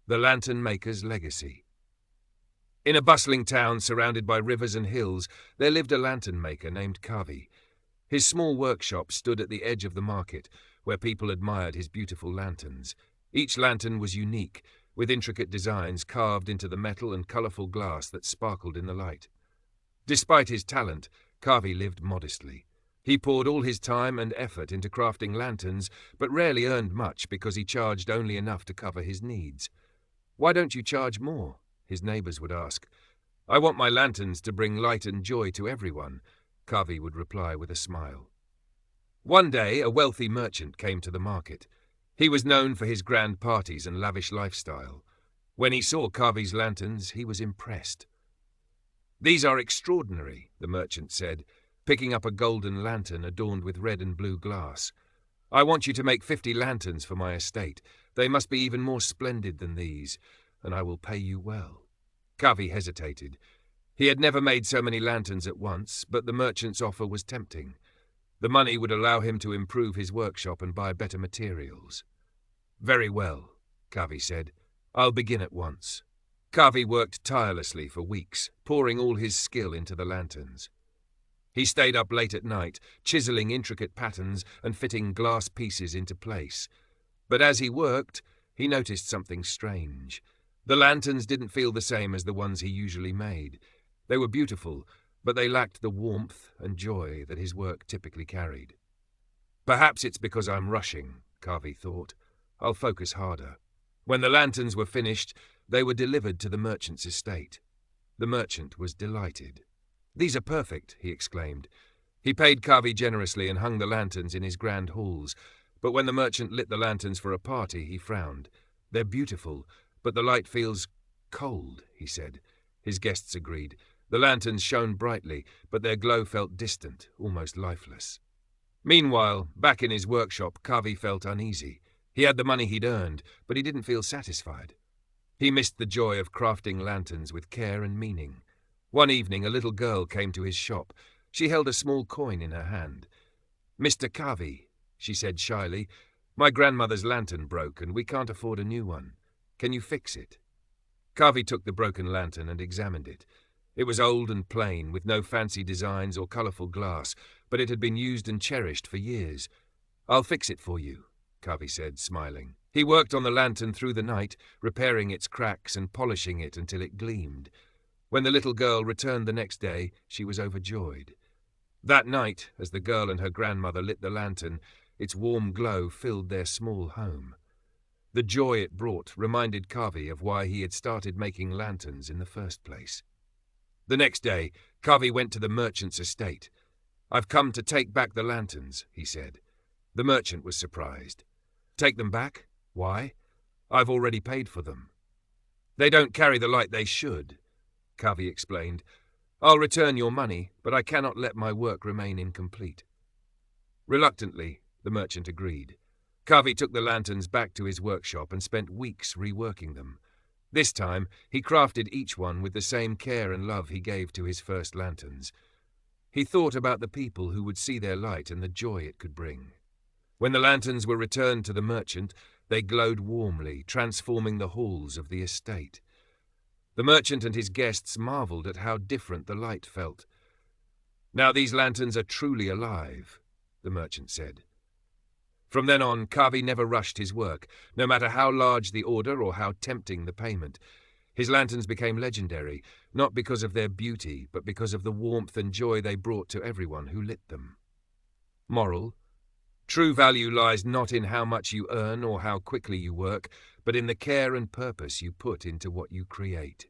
The Lantern Maker's Legacy. In a bustling town surrounded by rivers and hills, there lived a lantern maker named Kavi. His small workshop stood at the edge of the market, where people admired his beautiful lanterns. Each lantern was unique, with intricate designs carved into the metal and colourful glass that sparkled in the light. Despite his talent, Kavi lived modestly. He poured all his time and effort into crafting lanterns, but rarely earned much because he charged only enough to cover his needs. "Why don't you charge more?" his neighbours would ask. "I want my lanterns to bring light and joy to everyone," Kavi would reply with a smile. One day, a wealthy merchant came to the market. He was known for his grand parties and lavish lifestyle. When he saw Kavi's lanterns, he was impressed. "These are extraordinary," the merchant said, picking up a golden lantern adorned with red and blue glass. "I want you to make 50 lanterns for my estate. They must be even more splendid than these, and I will pay you well." Kavi hesitated. He had never made so many lanterns at once, but the merchant's offer was tempting. The money would allow him to improve his workshop and buy better materials. "Very well," Kavi said. "I'll begin at once." Kavi worked tirelessly for weeks, pouring all his skill into the lanterns. He stayed up late at night, chiseling intricate patterns and fitting glass pieces into place. But as he worked, he noticed something strange. The lanterns didn't feel the same as the ones he usually made. They were beautiful, but they lacked the warmth and joy that his work typically carried. "Perhaps it's because I'm rushing," Kavi thought. "I'll focus harder." When the lanterns were finished, they were delivered to the merchant's estate. The merchant was delighted. "These are perfect," he exclaimed. He paid Kavi generously and hung the lanterns in his grand halls, but when the merchant lit the lanterns for a party, he frowned. "They're beautiful, but the light feels cold," he said. His guests agreed. The lanterns shone brightly, but their glow felt distant, almost lifeless. Meanwhile, back in his workshop, Kavi felt uneasy. He had the money he'd earned, but he didn't feel satisfied. He missed the joy of crafting lanterns with care and meaning. One evening, a little girl came to his shop. She held a small coin in her hand. "Mr. Kavi," she said shyly, "my grandmother's lantern broke and we can't afford a new one. Can you fix it?" Kavi took the broken lantern and examined it. It was old and plain, with no fancy designs or colourful glass, but it had been used and cherished for years. "I'll fix it for you," Kavi said, smiling. He worked on the lantern through the night, repairing its cracks and polishing it until it gleamed. When the little girl returned the next day, she was overjoyed. That night, as the girl and her grandmother lit the lantern, its warm glow filled their small home. The joy it brought reminded Kavi of why he had started making lanterns in the first place. The next day, Kavi went to the merchant's estate. "I've come to take back the lanterns," he said. The merchant was surprised. "Take them back? Why?" "I've already paid for them." "They don't carry the light they should," Kavi explained. "I'll return your money, but I cannot let my work remain incomplete." Reluctantly, the merchant agreed. Kavi took the lanterns back to his workshop and spent weeks reworking them. This time, he crafted each one with the same care and love he gave to his first lanterns. He thought about the people who would see their light and the joy it could bring. When the lanterns were returned to the merchant, they glowed warmly, transforming the halls of the estate. The merchant and his guests marvelled at how different the light felt. "Now these lanterns are truly alive," the merchant said. From then on, Kavi never rushed his work, no matter how large the order or how tempting the payment. His lanterns became legendary, not because of their beauty, but because of the warmth and joy they brought to everyone who lit them. Moral: true value lies not in how much you earn or how quickly you work, but in the care and purpose you put into what you create.